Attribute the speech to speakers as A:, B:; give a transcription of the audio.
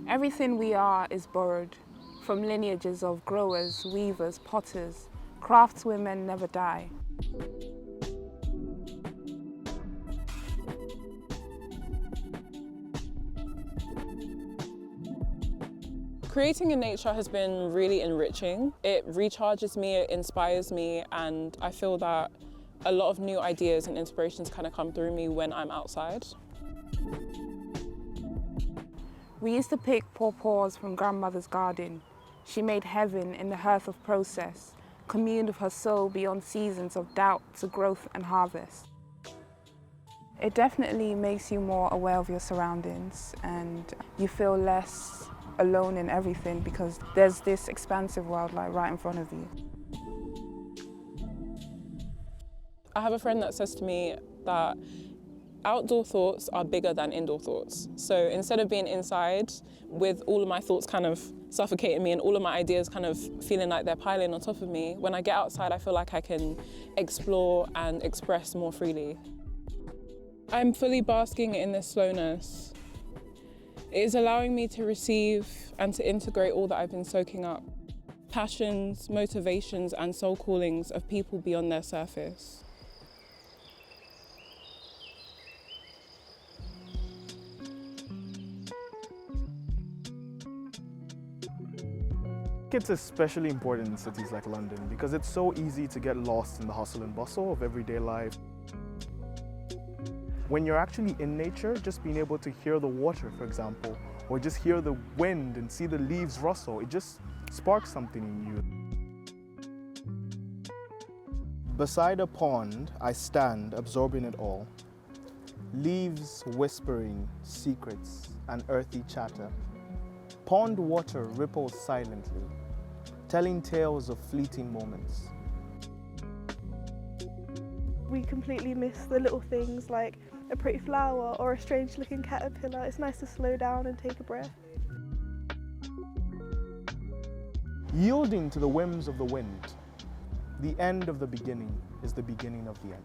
A: Everything we are is borrowed from lineages of growers, weavers, potters. Craftswomen never die.
B: Creating in nature has been really enriching. It recharges me, it inspires me, and I feel that a lot of new ideas and inspirations kind of come through me when I'm outside.
A: We used to pick pawpaws from grandmother's garden. She made heaven in the hearth of process, communed with her soul beyond seasons of doubt to growth and harvest. It definitely makes you more aware of your surroundings, and you feel less alone in everything because there's this expansive world like right in front of you.
B: I have a friend that says to me that outdoor thoughts are bigger than indoor thoughts. So instead of being inside with all of my thoughts kind of suffocating me and all of my ideas kind of feeling like they're piling on top of me, when I get outside I feel like I can explore and express more freely. I'm fully basking in this slowness. It is allowing me to receive and to integrate all that I've been soaking up. Passions, motivations and soul callings of people beyond their surface.
C: It's especially important in cities like London because it's so easy to get lost in the hustle and bustle of everyday life. When you're actually in nature, just being able to hear the water, for example, or just hear the wind and see the leaves rustle, it just sparks something in you. Beside a pond, I stand, absorbing it all. Leaves whispering secrets and earthy chatter. Pond water ripples silently, telling tales of fleeting moments.
D: We completely miss the little things like a pretty flower or a strange looking caterpillar. It's nice to slow down and take a breath.
C: Yielding to the whims of the wind, the end of the beginning is the beginning of the end.